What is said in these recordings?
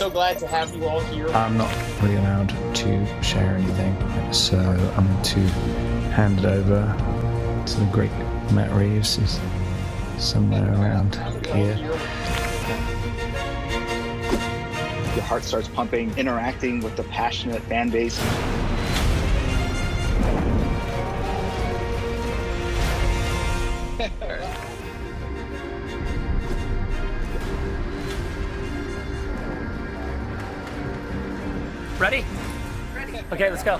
so glad to have you all here. I'm not really allowed to share anything, so I'm going to hand it over to the great Matt Reeves, who's somewhere around here. Your heart starts pumping, interacting with the passionate fan base. Ready? Okay, let's go.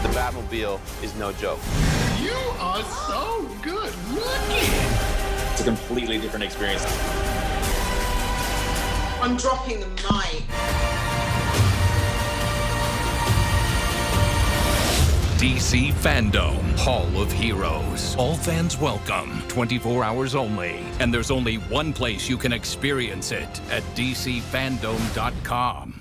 The Batmobile is no joke. You are so good looking. It's a completely different experience. I'm dropping the mic. DC FanDome Hall of Heroes. All fans welcome, 24 hours only. And there's only one place you can experience it, at DCFanDome.com.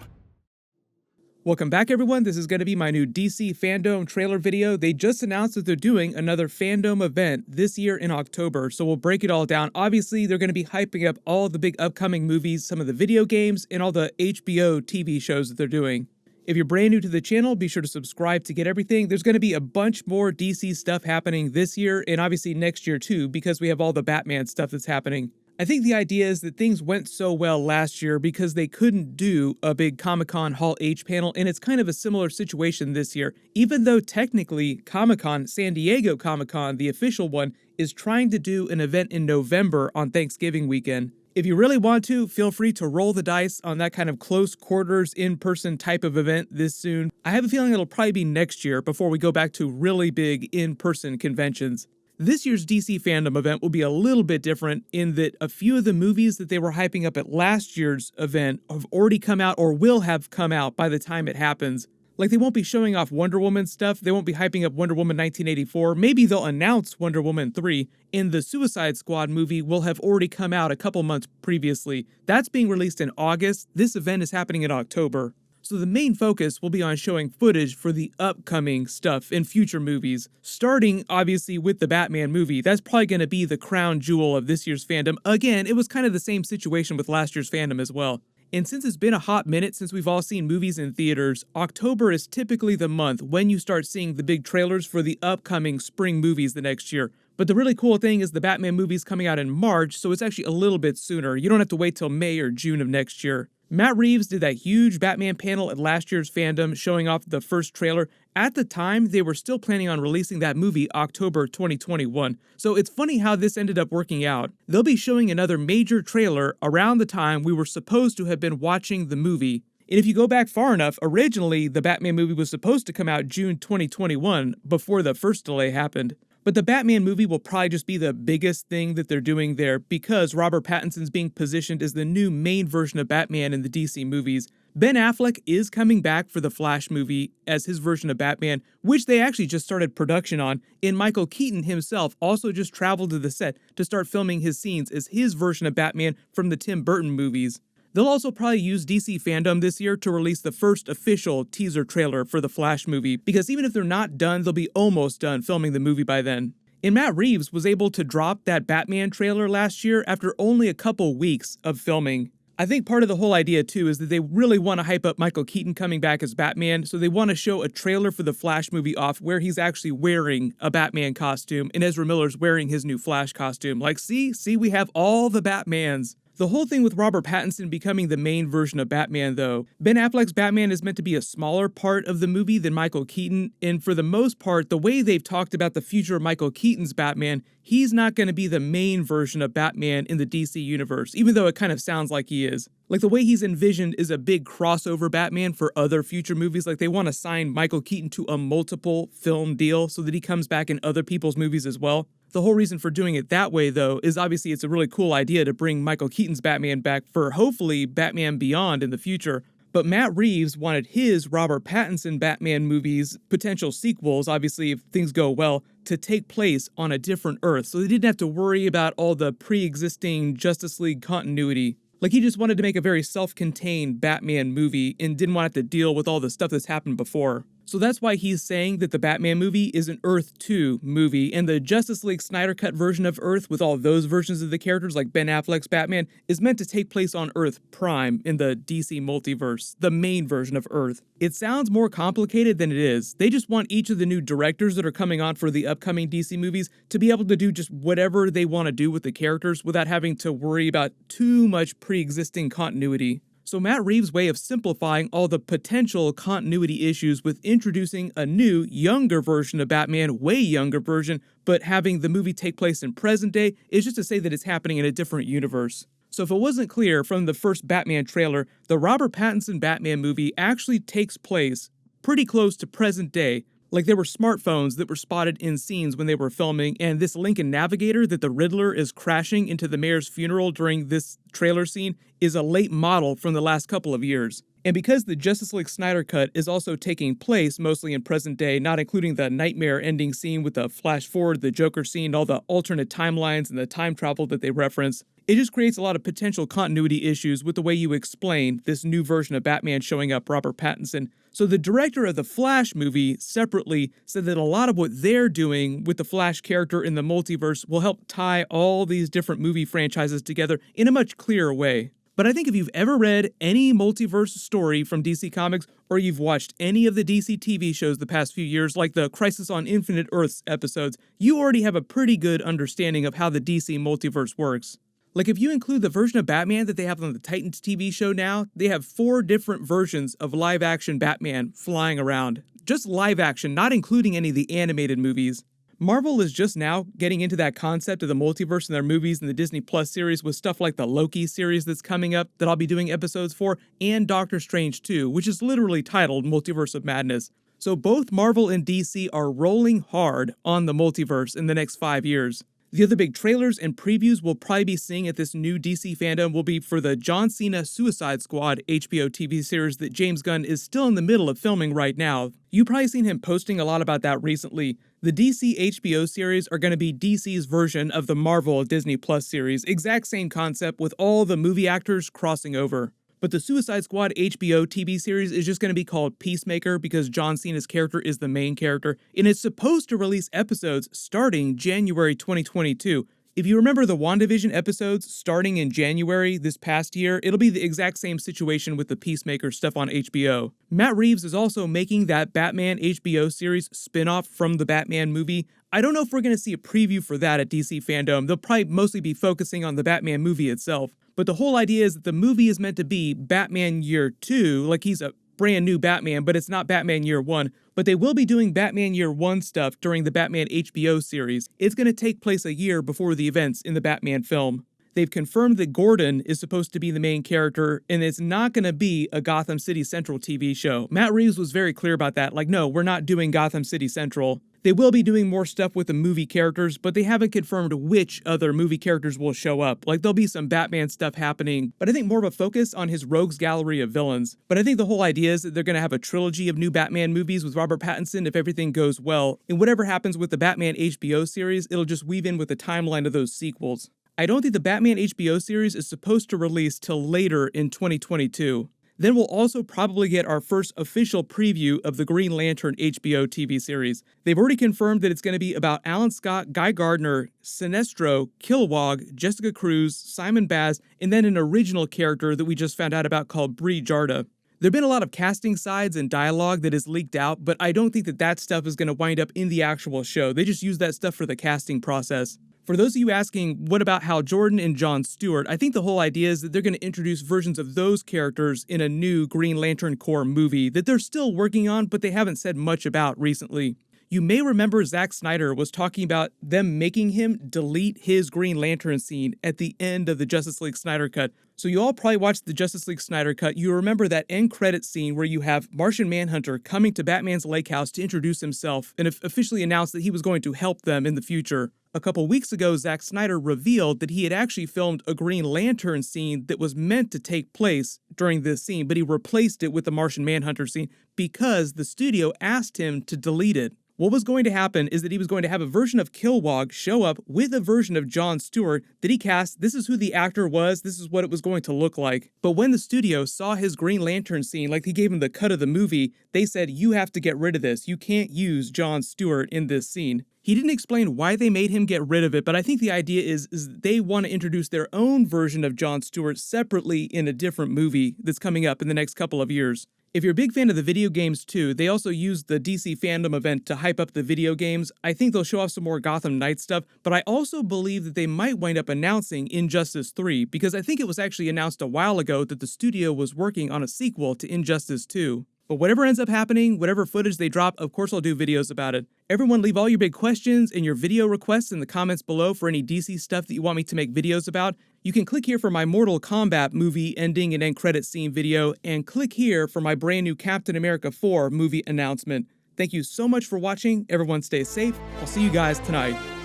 Welcome back, everyone. This is going to be my new DC FanDome trailer video. They just announced that they're doing another FanDome event this year in October, so we'll break it all down. Obviously, they're going to be hyping up all the big upcoming movies, some of the video games, and all the HBO TV shows that they're doing. If you're brand new to the channel, be sure to subscribe to get everything. There's going to be a bunch more DC stuff happening this year, and obviously next year too, because we have all the Batman stuff that's happening. I think the idea is that things went so well last year because they couldn't do a big Comic-Con Hall H panel, and it's kind of a similar situation this year. Even though technically Comic-Con, San Diego Comic-Con, the official one, is trying to do an event in November on Thanksgiving weekend. If you really want to, feel free to roll the dice on that kind of close quarters, in-person type of event this soon. I have a feeling it'll probably be next year before we go back to really big in-person conventions. This year's DC FanDome event will be a little bit different in that a few of the movies that they were hyping up at last year's event have already come out or will have come out by the time it happens. Like, they won't be showing off Wonder Woman stuff, they won't be hyping up Wonder Woman 1984, maybe they'll announce Wonder Woman 3, and the Suicide Squad movie will have already come out a couple months previously. That's being released in August, this event is happening in October. So the main focus will be on showing footage for the upcoming stuff in future movies, starting obviously with the Batman movie. That's probably going to be the crown jewel of this year's FanDome. Again, it was kind of the same situation with last year's FanDome as well. And since it's been a hot minute since we've all seen movies in theaters, October is typically the month when you start seeing the big trailers for the upcoming spring movies the next year. But the really cool thing is the Batman movie's coming out in March, so it's actually a little bit sooner. You don't have to wait till May or June of next year. Matt Reeves did that huge Batman panel at last year's FanDome showing off the first trailer. At the time, they were still planning on releasing that movie October 2021. So it's funny how this ended up working out. They'll be showing another major trailer around the time we were supposed to have been watching the movie. And if you go back far enough, originally the Batman movie was supposed to come out June 2021 before the first delay happened. But the Batman movie will probably just be the biggest thing that they're doing there because Robert Pattinson's being positioned as the new main version of Batman in the DC movies. Ben Affleck is coming back for the Flash movie as his version of Batman, which they actually just started production on, and Michael Keaton himself also just traveled to the set to start filming his scenes as his version of Batman from the Tim Burton movies. They'll also probably use DC FanDome this year to release the first official teaser trailer for the Flash movie, because even if they're not done, they'll be almost done filming the movie by then. And Matt Reeves was able to drop that Batman trailer last year after only a couple weeks of filming. I think part of the whole idea too is that they really want to hype up Michael Keaton coming back as Batman, so they want to show a trailer for the Flash movie off where he's actually wearing a Batman costume and Ezra Miller's wearing his new Flash costume. Like, see, we have all the Batmans. The whole thing with Robert Pattinson becoming the main version of Batman, though, Ben Affleck's Batman is meant to be a smaller part of the movie than Michael Keaton, and for the most part, the way they've talked about the future of Michael Keaton's Batman, he's not going to be the main version of Batman in the DC universe, even though it kind of sounds like he is. Like the way he's envisioned is a big crossover Batman for other future movies. Like they want to sign Michael Keaton to a multiple film deal so that he comes back in other people's movies as well. The whole reason for doing it that way, though, is obviously it's a really cool idea to bring Michael Keaton's Batman back for hopefully Batman Beyond in the future. But Matt Reeves wanted his Robert Pattinson Batman movies, potential sequels, obviously if things go well, to take place on a different Earth, so they didn't have to worry about all the pre-existing Justice League continuity. Like he just wanted to make a very self-contained Batman movie and didn't want to have to deal with all the stuff that's happened before. So that's why he's saying that the Batman movie is an Earth 2 movie, and the Justice League Snyder Cut version of Earth with all those versions of the characters like Ben Affleck's Batman is meant to take place on Earth Prime in the DC Multiverse, the main version of Earth. It sounds more complicated than it is. They just want each of the new directors that are coming on for the upcoming DC movies to be able to do just whatever they want to do with the characters without having to worry about too much pre-existing continuity. So Matt Reeves' way of simplifying all the potential continuity issues with introducing a new, younger version of Batman, way younger version, but having the movie take place in present day is just to say that it's happening in a different universe. So if it wasn't clear from the first Batman trailer, the Robert Pattinson Batman movie actually takes place pretty close to present day. Like there were smartphones that were spotted in scenes when they were filming, and this Lincoln Navigator that the Riddler is crashing into the mayor's funeral during this trailer scene is a late model from the last couple of years. And because the Justice League Snyder Cut is also taking place mostly in present day, not including the nightmare ending scene with the flash forward, the Joker scene, all the alternate timelines and the time travel that they reference, it just creates a lot of potential continuity issues with the way you explain this new version of Batman showing up, Robert Pattinson. So the director of the Flash movie separately said that a lot of what they're doing with the Flash character in the multiverse will help tie all these different movie franchises together in a much clearer way. But I think if you've ever read any multiverse story from DC Comics, or you've watched any of the DC TV shows the past few years, like the Crisis on Infinite Earths episodes, you already have a pretty good understanding of how the DC multiverse works. Like if you include the version of Batman that they have on the Titans TV show now, they have 4 different versions of live-action Batman flying around. Just live action, not including any of the animated movies. Marvel is just now getting into that concept of the multiverse in their movies and the Disney Plus series with stuff like the Loki series that's coming up that I'll be doing episodes for, and Doctor Strange 2, which is literally titled Multiverse of Madness. So both Marvel and DC are rolling hard on the multiverse in the next 5 years. The other big trailers and previews we'll probably be seeing at this new DC FanDome will be for the John Cena Suicide Squad HBO TV series that James Gunn is still in the middle of filming right now. You've probably seen him posting a lot about that recently. The DC HBO series are going to be DC's version of the Marvel Disney Plus series, exact same concept with all the movie actors crossing over. But the Suicide Squad HBO TV series is just going to be called Peacemaker because John Cena's character is the main character, and it's supposed to release episodes starting January 2022. If you remember the WandaVision episodes starting in January this past year, it'll be the exact same situation with the Peacemaker stuff on HBO. Matt Reeves is also making that Batman HBO series spin-off from the Batman movie. I don't know if we're going to see a preview for that at DC FanDome. They'll probably mostly be focusing on the Batman movie itself. But the whole idea is that the movie is meant to be Batman Year 2, like he's a brand new Batman, but it's not Batman Year 1. But they will be doing Batman Year 1 stuff during the Batman HBO series. It's going to take place a year before the events in the Batman film. They've confirmed that Gordon is supposed to be the main character, and it's not going to be a Gotham City Central TV show. Matt Reeves was very clear about that. Like, no, we're not doing Gotham City Central. They will be doing more stuff with the movie characters, but they haven't confirmed which other movie characters will show up. Like, there'll be some Batman stuff happening, but I think more of a focus on his rogues gallery of villains. But I think the whole idea is that they're going to have a trilogy of new Batman movies with Robert Pattinson if everything goes well. And whatever happens with the Batman HBO series, it'll just weave in with the timeline of those sequels. I don't think the Batman HBO series is supposed to release till later in 2022. Then we'll also probably get our first official preview of the Green Lantern HBO TV series. They've already confirmed that it's going to be about Alan Scott, Guy Gardner, Sinestro, Kilowog, Jessica Cruz, Simon Baz, and then an original character that we just found out about called Bree Jarda. There have been a lot of casting sides and dialogue that is leaked out, but I don't think that stuff is going to wind up in the actual show. They just use that stuff for the casting process. For those of you asking, what about Hal Jordan and Jon Stewart, I think the whole idea is that they're going to introduce versions of those characters in a new Green Lantern Corps movie that they're still working on, but they haven't said much about recently. You may remember Zack Snyder was talking about them making him delete his Green Lantern scene at the end of the Justice League Snyder Cut. So you all probably watched the Justice League Snyder Cut. You remember that end credit scene where you have Martian Manhunter coming to Batman's lake house to introduce himself and officially announce that he was going to help them in the future. A couple weeks ago, Zack Snyder revealed that he had actually filmed a Green Lantern scene that was meant to take place during this scene, but he replaced it with the Martian Manhunter scene because the studio asked him to delete it. What was going to happen is that he was going to have a version of Kilowog show up with a version of Jon Stewart that he cast. This is who the actor was. This is what it was going to look like. But when the studio saw his Green Lantern scene, like he gave him the cut of the movie, they said, you have to get rid of this. You can't use Jon Stewart in this scene. He didn't explain why they made him get rid of it, but I think the idea is they want to introduce their own version of Jon Stewart separately in a different movie that's coming up in the next couple of years. If you're a big fan of the video games too, they also used the DC FanDome event to hype up the video games. I think they'll show off some more Gotham Knights stuff, but I also believe that they might wind up announcing Injustice 3, because I think it was actually announced a while ago that the studio was working on a sequel to Injustice 2. But whatever ends up happening, whatever footage they drop, of course I'll do videos about it. Everyone leave all your big questions and your video requests in the comments below for any DC stuff that you want me to make videos about. You can click here for my Mortal Kombat movie ending and end credit scene video, and click here for my brand new Captain America 4 movie announcement. Thank you so much for watching. Everyone stay safe. I'll see you guys tonight.